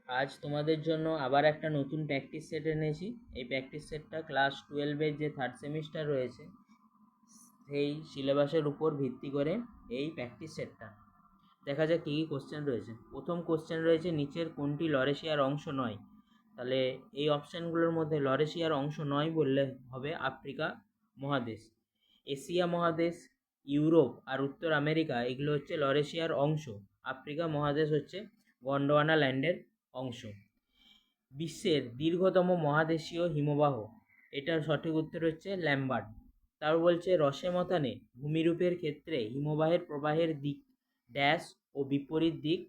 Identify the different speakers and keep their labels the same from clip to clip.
Speaker 1: আজ তোমাদের জন্য আবার একটা নতুন প্র্যাকটিস সেট এনেছি। এই প্র্যাকটিস সেটটা ক্লাস 12-এর যে থার্ড সেমিস্টার রয়েছে সেই সিলেবাসের উপর ভিত্তি করে এই প্র্যাকটিস সেটটা। দেখা যাক কী কী কোশ্চেন রয়েছে। প্রথম কোশ্চেন রয়েছে, নিচের কোনটি লরেশিয়ার অংশ নয়? তাহলে এই অপশানগুলোর মধ্যে লরেশিয়ার অংশ নয় বললে হবে আফ্রিকা মহাদেশ। এশিয়া মহাদেশ, ইউরোপ আর উত্তর আমেরিকা এগুলো হচ্ছে লরেশিয়ার অংশ। আফ্রিকা মহাদেশ হচ্ছে গন্ডোয়ানা ল্যান্ডের অংশ। বিশ্বের দীর্ঘতম মহাদেশীয় হিমবাহ, এটার সঠিক উত্তর হচ্ছে ল্যাম্বার্ট। তারপর বলছে রসেমতানে ভূমিরূপের ক্ষেত্রে হিমবাহের প্রবাহের দিক ড্যাশ ও বিপরীত দিক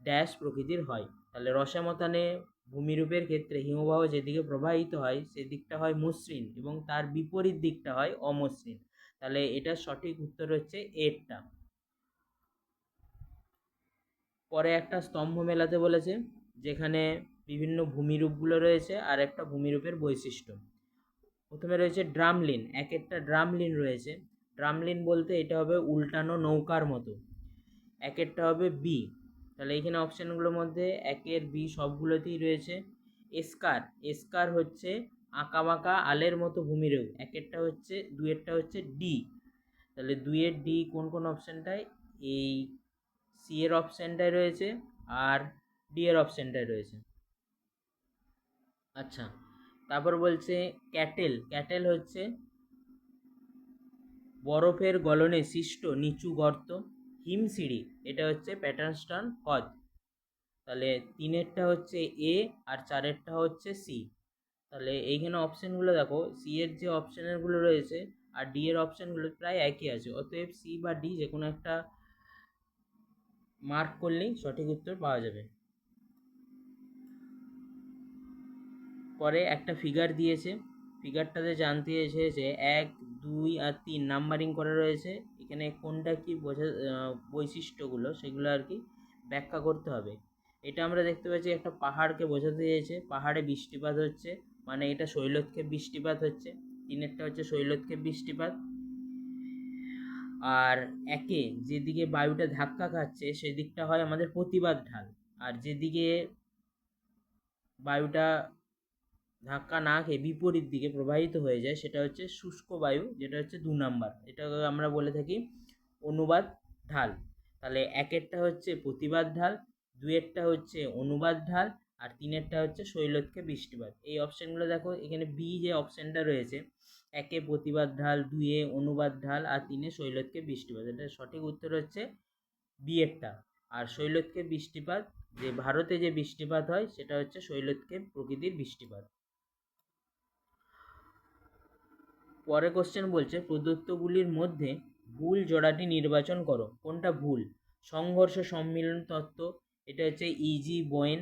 Speaker 1: ড্যাশ প্রকৃতির হয়। তাহলে রসামতানে ভূমিরূপের ক্ষেত্রে হিমবাহ যেদিকে প্রবাহিত হয় সেদিকটা হয় মসৃণ এবং তার বিপরীত দিকটা হয় অমসৃণ। তাহলে এটার সঠিক উত্তর হচ্ছে এরটা। পরে একটা স্তম্ভ মেলাতে বলেছে, যেখানে বিভিন্ন ভূমিরূপগুলো রয়েছে আর একটা ভূমিরূপের বৈশিষ্ট্য। প্রথমে রয়েছে ড্রামলিন, এক একটা ড্রামলিন রয়েছে। ড্রামলিন বলতে এটা হবে উল্টানো নৌকার মতো। এক একটা হবে বি। তাহলে এইখানে অপশানগুলোর মধ্যে একের বি সবগুলোতেই রয়েছে। এসকার, এসকার হচ্ছে আঁকা বাঁকা আলের মতো ভূমিরূপ। এক একটা হচ্ছে, দুয়েরটা হচ্ছে ডি। তাহলে দুইয়ের ডি কোন কোন অপশানটায়? এই সি এর অপশানটায় রয়েছে আর ডি এর অপশানটায় রয়েছে। আচ্ছা, তারপর বলছে ক্যাটেল, ক্যাটেল হচ্ছে বরফের গলনে সৃষ্ট নিচু গর্ত। হিমসিঁড়ি, এটা হচ্ছে প্যাটার্নস্টন হ্রদ। তাহলে তিনেরটা হচ্ছে এ আর চারেরটা হচ্ছে সি। তাহলে এইখানে অপশানগুলো দেখো, সি এর যে অপশানগুলো রয়েছে আর ডি এর অপশানগুলো প্রায় একই আছে, অতএব সি বা ডি যে কোনো একটা মার্ক করলেই সঠিক উত্তর পাওয়া যাবে। পরে একটা ফিগার দিয়েছে, ফিগারটাতে জানতে চেয়েছে 1, 2 আর 3 নাম্বারিং করা রয়েছে। এখানে কোনটা কি বোঝা, বৈশিষ্ট্যগুলো সেগুলো আর কি ব্যাখ্যা করতে হবে। এটা আমরা দেখতে পাচ্ছি একটা পাহাড়কে বোঝাতে চেয়েছে, পাহাড়ে বৃষ্টিপাত হচ্ছে, মানে এটা শৈলক্ষেপ বৃষ্টিপাত হচ্ছে। তিনেরটা হচ্ছে শৈলক্ষেপ বৃষ্টিপাত। আর একে যেদিকে বায়ুটা ধাক্কা খাচ্ছে সেদিকটা হয় আমাদের প্রতিবাদ ঢাল, আর যেদিকে বায়ুটা ধাক্কা না খেয়ে বিপরীত দিকে প্রবাহিত হয়ে যায় সেটা হচ্ছে শুষ্ক বায়ু, যেটা হচ্ছে 2 নাম্বার। এটাকে আমরা বলে থাকি অনুবাদ ঢাল। তাহলে একেরটা হচ্ছে প্রতিবাদ ঢাল, দুয়েরটা হচ্ছে অনুবাদ ঢাল আর তিনেরটা হচ্ছে শৈলক্ষেপ বৃষ্টিপাত। এই অপশানগুলো দেখো, এখানে বি যে অপশানটা রয়েছে, একে প্রতিবাদ ঢাল, দুয়ে অনুবাদ ঢাল আর তিনে শৈলক্ষেপ বৃষ্টিপাত, এটা সঠিক উত্তর হচ্ছে বি এরটা। আর শৈলক্ষেপ বৃষ্টিপাত, যে ভারতে যে বৃষ্টিপাত হয় সেটা হচ্ছে শৈলক্ষেপ প্রকৃতির বৃষ্টিপাত। পরে কোশ্চেন বলছে প্রদত্তগুলির মধ্যে ভুল জোড়াটি নির্বাচন করো। কোনটা ভুল? সংঘর্ষ সম্মিলন তত্ত্ব, এটা হচ্ছে ইজি বোয়েন।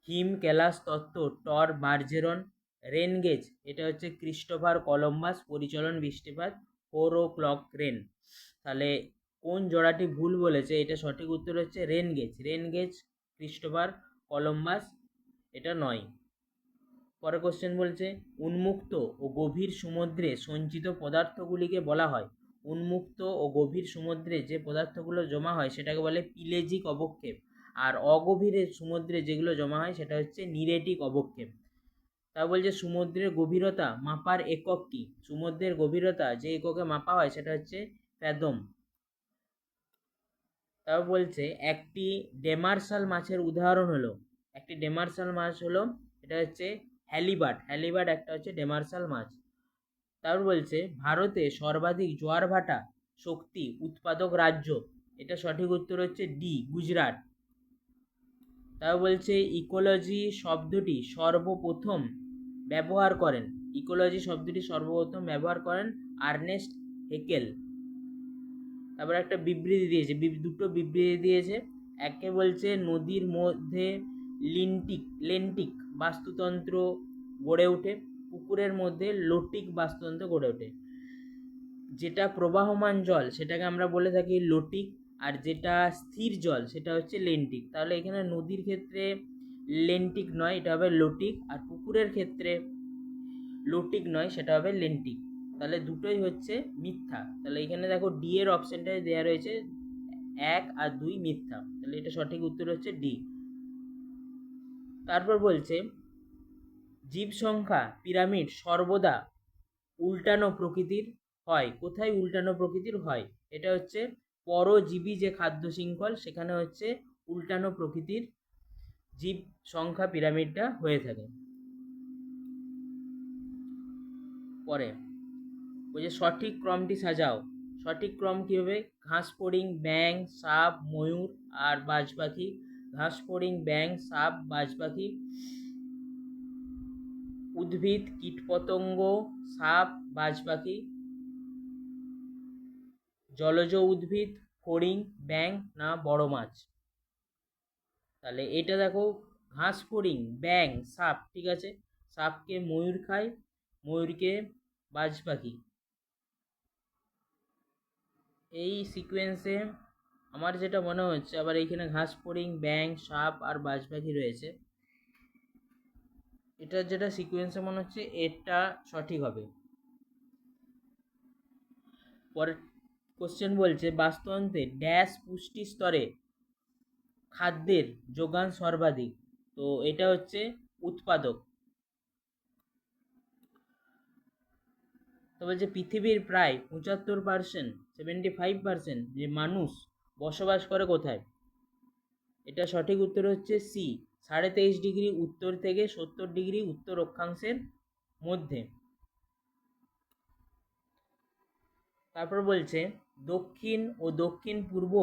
Speaker 1: হিম ক্যালাস তত্ত্ব, টর বার্জেরন। রেনগেজ, এটা হচ্ছে ক্রিস্টোফার কলম্বাস পরিচলন বৃষ্টিপাত। 4 o'clock রেন। তাহলে কোন জোড়াটি ভুল বলেছে? এটা সঠিক উত্তর হচ্ছে রেনগেজ। রেনগেজ ক্রিস্টোফার কলম্বাস, এটা নয়। পরে কোশ্চেন বলছে উন্মুক্ত ও গভীর সমুদ্রে সঞ্চিত পদার্থগুলিকে বলা হয়। উন্মুক্ত ও গভীর সমুদ্রে যে পদার্থগুলো জমা হয় সেটাকে বলে পিলেজিক অবক্ষেপ, আর অগভীরের সমুদ্রে যেগুলো জমা হয় সেটা হচ্ছে নিরেটিক অবক্ষেপ। তা বলছে সমুদ্রের গভীরতা মাপার একক কি? সমুদ্রের গভীরতা যে এককে মাপা হয় সেটা হচ্ছে ফ্যাদম। তারপর বলছে একটি ডেমার্সাল মাছের উদাহরণ হলো, একটি ডেমার্সাল মাছ হলো, এটা হচ্ছে হ্যালিবার্ট। হ্যালিবার্ট একটা হচ্ছে ডেমার্সাল মাছ। তারপর বলছে ভারতে সর্বাধিক জোয়ার ভাটা শক্তি উৎপাদক রাজ্য, এটা সঠিক উত্তর হচ্ছে ডি, গুজরাট। তারপর বলছে ইকোলজি শব্দটি সর্বপ্রথম ব্যবহার করেন, ইকোলজি শব্দটি সর্বপ্রথম ব্যবহার করেন আর্নেস্ট হেকেল। তারপর একটা বিবৃতি দিয়েছে, দুটো বিবৃতি দিয়েছে। একে বলছে নদীর মধ্যে লেন্টিক বাস্তুতন্ত্র গড়ে ওঠে, পুকুরের মধ্যে লোটিক বাস্তুতন্ত্র গড়ে ওঠে। যেটা প্রবাহমান জল সেটাকে আমরা বলে থাকি লোটিক, আর যেটা স্থির জল সেটা হচ্ছে লেন্টিক। তাহলে এখানে নদীর ক্ষেত্রে লেন্টিক নয়, এটা হবে লোটিক, আর পুকুরের ক্ষেত্রে লোটিক নয়, সেটা হবে লেন্টিক। তাহলে দুটোই হচ্ছে মিথ্যা। তাহলে এখানে দেখো ডি এর অপশনটায় দেওয়া রয়েছে 1 আর 2 মিথ্যা, তাহলে এটা সঠিক উত্তর হচ্ছে ডি। তারপর বলছে জীব সংখ্যা পিরামিড সর্বদা উল্টানো প্রকৃতির হয়। কোথায় উল্টানো প্রকৃতির হয়? এটা হচ্ছে পরজীবী যে খাদ্য শৃঙ্খল, সেখানে হচ্ছে উল্টানো প্রকৃতির জীব সংখ্যা পিরামিডটা হয়ে থাকে। পরে বলছে সঠিক ক্রমটি সাজাও। সঠিক ক্রম কী হবে? ঘাস ফড়িং, ব্যাং, সাপ, ময়ূর আর বাজ পাখি। ঘাস ফড়িং, ব্যাং, সাপ, বাজ পাখি। উদ্ভিদ, কীটপতঙ্গ, সাপ, বাজ পাখি। জলজ উদ্ভিদ, ফড়িং, ব্যাং না বড় মাছ? তাহলে এটা দেখো, ঘাস ফড়িং, ব্যাং, সাপ, ঠিক আছে। সাপকে ময়ূর খায়, ময়ূরকে বাজ পাখি। এই সিকোয়েন্সে আমার যেটা মনে হচ্ছে, আবার এইখানে ঘাস ফড়িং, ব্যাং, সাপ আর বাজ পাখি রয়েছে, এটার যেটা সিকোয়েন্সে মনে হচ্ছে এটা সঠিক হবে। পরের কোশ্চেন বলছে বাস্তুতন্ত্রে ড্যাশ পুষ্টি স্তরে খাদ্যের যোগান সর্বাধিক। তো এটা হচ্ছে উৎপাদক। তো বলছে পৃথিবীর প্রায় 75%, 75% যে মানুষ বসবাস করে কোথায়? এটা সঠিক উত্তর হচ্ছে সি, 23.5 উত্তর থেকে 70 উত্তর অক্ষাংশের মধ্যে। তারপর বলছে দক্ষিণ ও দক্ষিণ পূর্ব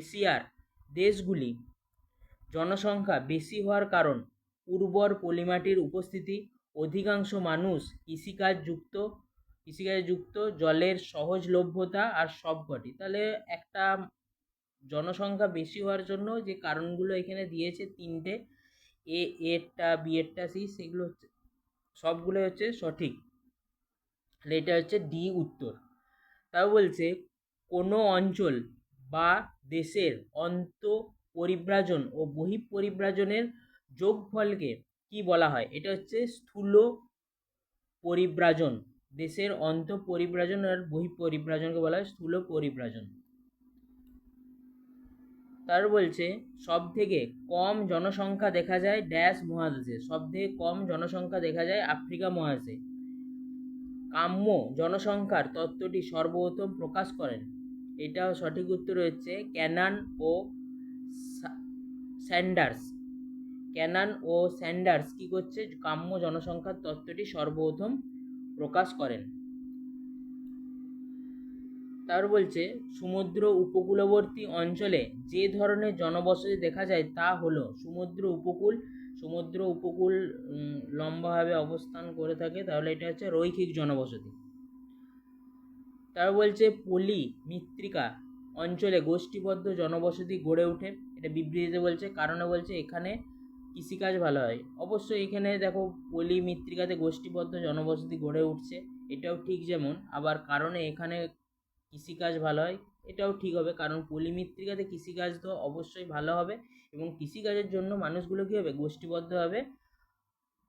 Speaker 1: এশিয়ার দেশগুলি জনসংখ্যা বেশি হওয়ার কারণ উর্বর পলিমাটির উপস্থিতি, অধিকাংশ মানুষ কৃষিকাজে যুক্ত, জলের সহজলভ্যতা আর সবকটি। তাহলে একটা জনসংখ্যা বেশি হওয়ার জন্য যে কারণগুলো এখানে দিয়েছে তিনটে, এরটা, বি এরটা, সি, সেগুলো হচ্ছে সবগুলো হচ্ছে সঠিক। তাহলে এটা হচ্ছে ডি উত্তর। তাও বলছে কোনো অঞ্চল বা দেশের অন্তঃপরিব্রাজন ও বহিঃপরিব্রাজনের যোগফলকে কি বলা হয়? এটা হচ্ছে স্থূল পরিব্রাজন। দেশের অন্তঃপরিব্রাজন আর বহিঃপরিব্রাজনকে বলা হয় স্থূল পরিব্রাজন। তার বলছে সব থেকে কম জনসংখ্যা দেখা যায় ড্যাশ মহাদেশে। সব থেকে কম জনসংখ্যা দেখা যায় আফ্রিকা মহাদেশে। কাম্য জনসংখ্যার তত্ত্বটি সর্বপ্রথম প্রকাশ করেন। এটাও সঠিক উত্তর হচ্ছে ক্যানান ও স্যান্ডার্স। ক্যানান ও স্যান্ডার্স কি করছে? কাম্য জনসংখ্যার তত্ত্বটি সর্বপ্রথম প্রকাশ করেন। তার বলছে সমুদ্র উপকূলবর্তী অঞ্চলে যে ধরনের জনবসতি দেখা যায় তা হলো সমুদ্র উপকূল লম্বাভাবে অবস্থান করে থাকে, তাহলে এটা হচ্ছে রৈখিক জনবসতি। তার বলছে পলি মৃত্তিকা অঞ্চলে গোষ্ঠীবদ্ধ জনবসতি গড়ে ওঠে। এটা বিবৃতিতে বলছে, কারণে বলছে এখানে কৃষিকাজ ভালো হয়। অবশ্যই এখানে দেখো পলি মৃত্তিকাতে গোষ্ঠীবদ্ধ জনবসতি গড়ে উঠছে, এটাও ঠিক। যেমন আবার কারণে এখানে কৃষিকাজ ভালো হয়, এটাও ঠিক হবে, কারণ পলি মৃত্তিকাতে কৃষিকাজ তো অবশ্যই ভালো হবে এবং কৃষিকাজের জন্য মানুষগুলো কী হবে? গোষ্ঠীবদ্ধভাবে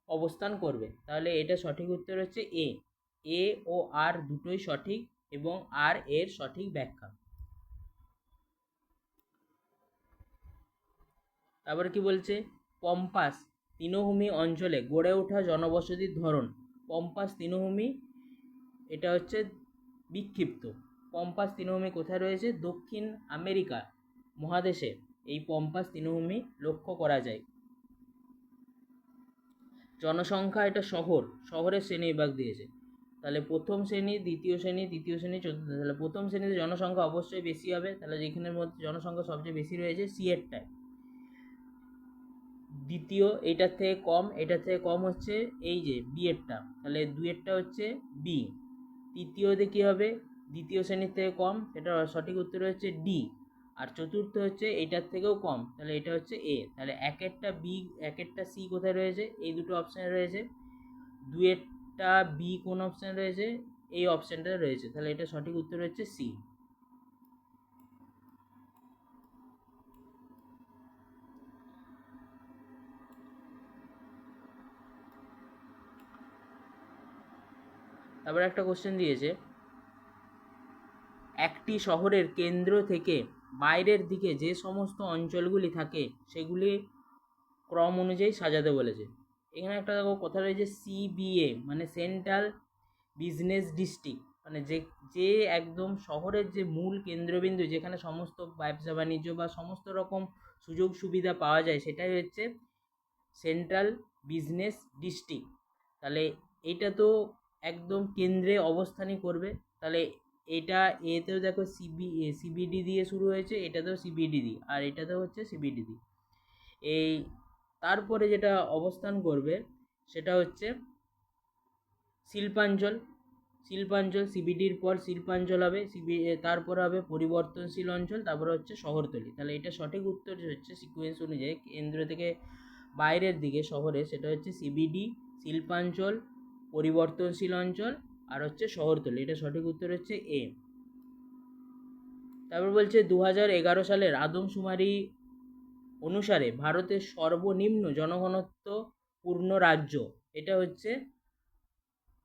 Speaker 1: অবস্থান করবে। তাহলে এটা সঠিক উত্তর হচ্ছে এ ও আর দুটোই সঠিক এবং আর এর সঠিক ব্যাখ্যা। তারপর কি বলছে পম্পাস তৃণভূমি অঞ্চলে গড়ে ওঠা জনবসতির ধরন। পম্পাস তৃণভূমি এটা হচ্ছে বিক্ষিপ্ত। পম্পাস তৃণভূমি কোথায় রয়েছে? দক্ষিণ আমেরিকা মহাদেশে এই পম্পাস তৃণভূমি লক্ষ্য করা যায়। জনসংখ্যা এটা শহরের শ্রেণীবিভাগ দিয়েছে। তাহলে প্রথম শ্রেণী, দ্বিতীয় শ্রেণী, তৃতীয় শ্রেণী, চতুর্থ। তাহলে প্রথম শ্রেণীতে জনসংখ্যা অবশ্যই বেশি হবে, তাহলে যেখানের মধ্যে জনসংখ্যা সবচেয়ে বেশি রয়েছে সি এরটায়। দ্বিতীয় এটার থেকে কম হচ্ছে এই যে বি এরটা, তাহলে দুইয়েরটা হচ্ছে বি। তৃতীয়তে কী হবে? দ্বিতীয় শ্রেণীর থেকে কম, এটা সঠিক উত্তর হচ্ছে ডি। আর চতুর্থ হচ্ছে এটার থেকেও কম, তাহলে এটা হচ্ছে এ। তাহলে একেরটা বি, একেরটা সি কোথায় রয়েছে? এই দুটো অপশানে রয়েছে। দুইয়েরটা বি কোন অপশানে রয়েছে? এই অপশানটা রয়েছে, তাহলে এটা সঠিক উত্তর হচ্ছে সি। তারপর একটা কোশ্চেন দিয়েছে একটি শহরের কেন্দ্র থেকে বাইরের দিকে যে সমস্ত অঞ্চলগুলি থাকে সেগুলি ক্রম অনুযায়ী সাজাতে বলেছে। এখানে একটা দেখো কথা রয়েছে সিবিএ, মানে সেন্ট্রাল বিজনেস ডিস্ট্রিক্ট, মানে যে যে একদম শহরের যে মূল কেন্দ্রবিন্দু, যেখানে সমস্ত ব্যবসা বাণিজ্য বা সমস্ত রকম সুযোগ সুবিধা পাওয়া যায়, সেটাই হচ্ছে সেন্ট্রাল বিজনেস ডিস্ট্রিক্ট। তাহলে এটা তো একদম কেন্দ্রে অবস্থানই করবে। তাহলে এটা এতেও দেখো সিবিডি দিয়ে শুরু হয়েছে, এটাতেও সিবিডি দিয়ে, আর এটাতেও হচ্ছে সিবিডি দিয়ে। এই তারপরে যেটা অবস্থান করবে সেটা হচ্ছে শিল্পাঞ্চল। সিবিডির পর শিল্পাঞ্চল হবে, তারপর হবে পরিবর্তনশীল অঞ্চল, তারপর হচ্ছে শহরতলি। তাহলে এটা সঠিক উত্তর হচ্ছে সিকোয়েন্স অনুযায়ী কেন্দ্র থেকে বাইরের দিকে শহরে, সেটা হচ্ছে সিবিডি, শিল্পাঞ্চল, পরিবর্তনশীল অঞ্চল, আর হচ্ছে শহরতলি। এটা সঠিক উত্তর হচ্ছে এ। তারপর বলছে 2011 সালের আদমশুমারি অনুসারে ভারতের সর্বনিম্ন জনঘনত্ব পূর্ণ রাজ্য, এটা হচ্ছে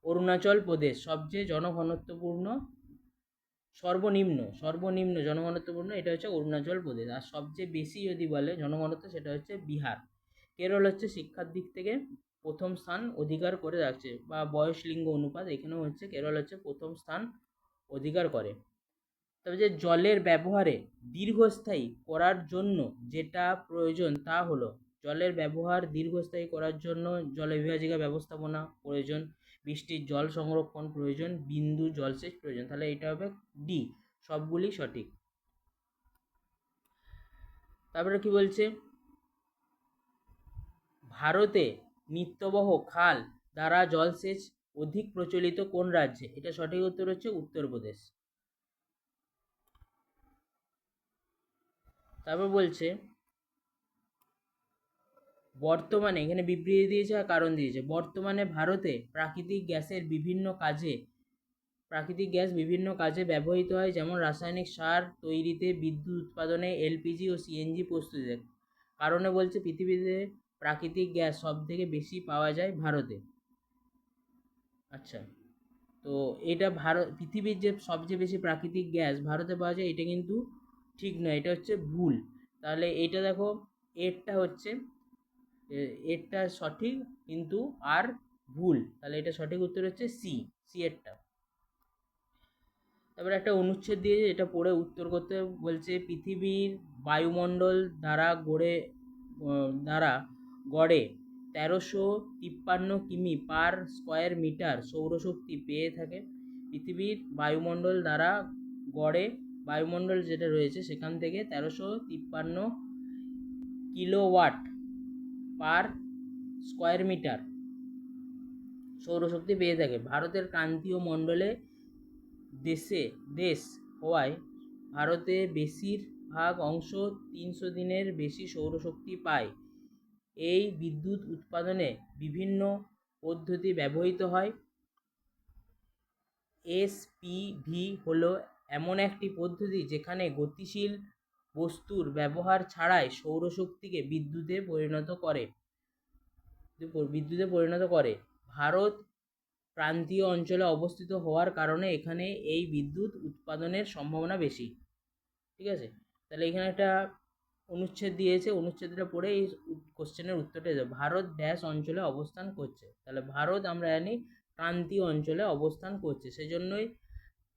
Speaker 1: অরুণাচল প্রদেশ। সবচেয়ে জনঘনত্বপূর্ণ সর্বনিম্ন জনঘনত্বপূর্ণ এটা হচ্ছে অরুণাচল প্রদেশ। আর সবচেয়ে বেশি যদি বলে জনঘনত্ব, সেটা হচ্ছে বিহার। কেরল হচ্ছে শিক্ষার দিক থেকে প্রথম স্থান অধিকার করে রাখছে, বা বয়স লিঙ্গ অনুপাত, এখানেও হচ্ছে কেরল হচ্ছে প্রথম স্থান অধিকার করে। তবে যে জলের ব্যবহারে দীর্ঘস্থায়ী করার জন্য যেটা প্রয়োজন তা হলো, জলের ব্যবহার দীর্ঘস্থায়ী করার জন্য জলবিভাজিকা ব্যবস্থাপনা প্রয়োজন, বৃষ্টির জল সংরক্ষণ প্রয়োজন, বিন্দু জলসেচ প্রয়োজন। তাহলে এটা হবে ডি, সবগুলি সঠিক। তারপরে কি বলছে, ভারতে নিত্যবহ খাল দ্বারা জলসেচ অধিক প্রচলিত কোন রাজ্যে? এটা সঠিক উত্তর হচ্ছে উত্তরপ্রদেশ। তারপর বলছে বর্তমানে, এখানে বিবৃতি দিয়েছে আর কারণ দিয়েছে, বর্তমানে ভারতে প্রাকৃতিক গ্যাস বিভিন্ন কাজে ব্যবহৃত হয়, যেমন রাসায়নিক সার তৈরিতে, বিদ্যুৎ উৎপাদনে, এলপিজি ও সিএনজি প্রস্তুতিতে। কারণে বলছে পৃথিবীতে প্রাকৃতিক গ্যাস সব থেকে বেশি পাওয়া যায় ভারতে। আচ্ছা, তো এটা পৃথিবীর যে সবচেয়ে বেশি প্রাকৃতিক গ্যাস ভারতে পাওয়া যায়, এটা কিন্তু ঠিক নয়, এটা হচ্ছে ভুল। তাহলে এটা দেখো, এরটা সঠিক কিন্তু আর ভুল। তাহলে এটা সঠিক উত্তর হচ্ছে সি এরটা। তারপরে একটা অনুচ্ছেদ দিয়েছে, এটা পড়ে উত্তর করতে বলছে, পৃথিবীর বায়ুমণ্ডল দ্বারা গড়ে 1353 কিমি পার স্কোয়ার মিটার সৌরশক্তি পেয়ে থাকে। পৃথিবীর বায়ুমণ্ডল দ্বারা গড়ে, বায়ুমণ্ডল যেটা রয়েছে সেখান থেকে 1353 কিলোওয়াট পার স্কোয়ার মিটার সৌরশক্তি পেয়ে থাকে। ভারতের ক্রান্তীয় মণ্ডলে দেশ হওয়ায় ভারতে বেশিরভাগ অংশ 300 দিনের বেশি সৌরশক্তি পায়। এই বিদ্যুৎ উৎপাদনে বিভিন্ন পদ্ধতি ব্যবহৃত হয়। এসপিভি হলো এমন একটি পদ্ধতি যেখানে গতিশীল বস্তুর ব্যবহার ছাড়াই সৌরশক্তিকে বিদ্যুতে পরিণত করে। ভারত প্রান্তীয় অঞ্চলে অবস্থিত হওয়ার কারণে এখানে এই বিদ্যুৎ উৎপাদনের সম্ভাবনা বেশি। ঠিক আছে, তাহলে এখানে একটা অনুচ্ছেদ দিয়েছে, অনুচ্ছেদটা পড়ে এই কোশ্চেনের উত্তরটা দেবে। ভারত ড্যাশ অঞ্চলে অবস্থান করছে। তাহলে ভারত আমরা জানি প্রান্তীয় অঞ্চলে অবস্থান করছে, সেজন্যই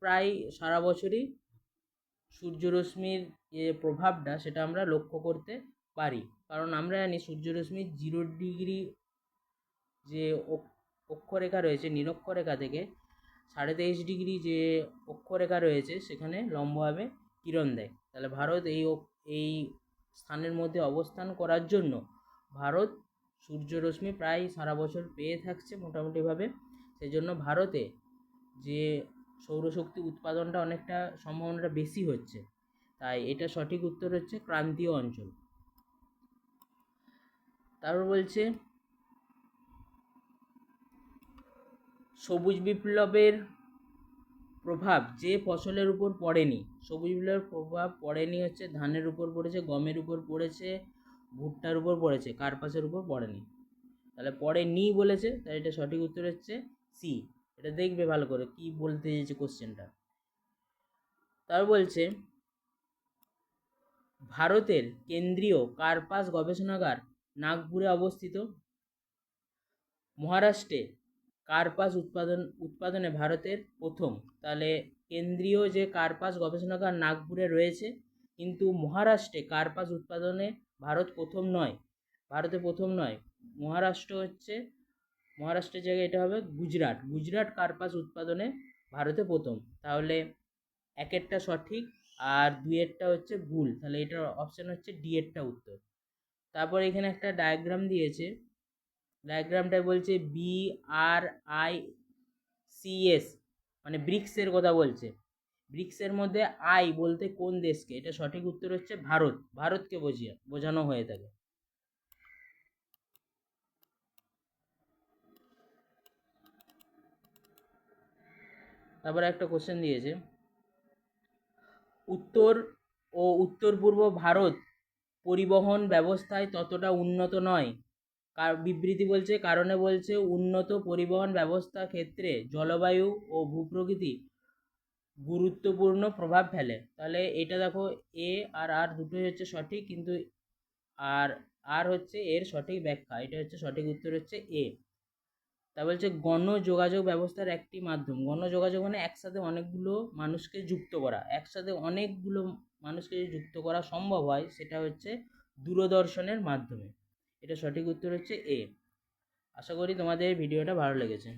Speaker 1: প্রায় সারা বছরই সূর্যরশ্মির যে প্রভাবটা সেটা আমরা লক্ষ্য করতে পারি। কারণ আমরা জানি সূর্যরশ্মির 0 ডিগ্রি যে অক্ষরেখা রয়েছে, নিরক্ষরেখা থেকে 23.5 ডিগ্রি যে অক্ষরেখা রয়েছে সেখানে লম্বভাবে কিরণ দেয়। তাহলে ভারত এই স্থানের মধ্যে অবস্থান করার জন্য ভারত সূর্যরশ্মি প্রায় সারা বছর পেয়ে থাকছে মোটামুটিভাবে। সেই জন্য ভারতে যে সৌরশক্তি উৎপাদনটা অনেকটা সম্ভাবনাটা বেশি হচ্ছে, তাই এটা সঠিক উত্তর হচ্ছে ক্রান্তীয় অঞ্চল। তারপর বলছে সবুজ বিপ্লবের প্রভাব যে ফসলের উপর পড়েনি, সবুজ বিপ্লবের প্রভাব পড়েনি হচ্ছে ধানের উপর পড়েছে, গমের উপর পড়েছে, ভুট্টার উপর পড়েছে, কার্পাসের উপর পড়েনি। তাহলে পড়েনি বলেছে, তাই এটা সঠিক উত্তর হচ্ছে সি। এটা দেখবে ভালো করে কি বলতে চেয়েছে কোশ্চেনটা। তারপর বলছে ভারতের কেন্দ্রীয় কার্পাস গবেষণাগার নাগপুরে অবস্থিত। মহারাষ্ট্রে কার্পাস উৎপাদনে ভারতের প্রথম। তাহলে কেন্দ্রীয় যে কার্পাস গবেষণাগার নাগপুরে রয়েছে, কিন্তু মহারাষ্ট্রে কার্পাস উৎপাদনে ভারত প্রথম নয়, ভারতে প্রথম নয়। মহারাষ্ট্রের জায়গায় এটা হবে গুজরাট। গুজরাট কার্পাস উৎপাদনে ভারতে প্রথম। তাহলে একেরটা সঠিক আর দুইয়েরটা হচ্ছে ভুল, তাহলে এটার অপশন হচ্ছে ডি এরটা উত্তর। তারপর এখানে একটা ডায়াগ্রাম দিয়েছে, ডায়াগ্রামটা বলছে BRICS, মানে ব্রিক্সের কথা বলছে। ব্রিক্সের মধ্যে আই বলতে কোন দেশকে? এটা সঠিক উত্তর হচ্ছে ভারত, ভারতকে বোঝানো হয়ে থাকে। তারপরে একটা কোশ্চেন দিয়েছে, উত্তর ও উত্তর পূর্ব ভারত পরিবহন ব্যবস্থায় ততটা উন্নত নয়। বিবৃতি বলছে, কারণে বলছে উন্নত পরিবহন ব্যবস্থা ক্ষেত্রে জলবায়ু ও ভূপ্রকৃতি গুরুত্বপূর্ণ প্রভাব ফেলে। তাহলে এটা দেখো এ আর আর দুটোই হচ্ছে সঠিক, কিন্তু আর আর হচ্ছে এর সঠিক ব্যাখ্যা, এটা হচ্ছে সঠিক উত্তর হচ্ছে এ। তা বলছে গণযোগাযোগ ব্যবস্থার একটি মাধ্যম। গণযোগাযোগ মানে একসাথে অনেকগুলো মানুষকে যুক্ত করা, একসাথে অনেকগুলো মানুষকে যুক্ত করা সম্ভব হয়, সেটা হচ্ছে দূরদর্শনের মাধ্যমে। এটা সঠিক উত্তর হচ্ছে এ। আশা করি তোমাদের ভিডিওটা ভালো লেগেছে।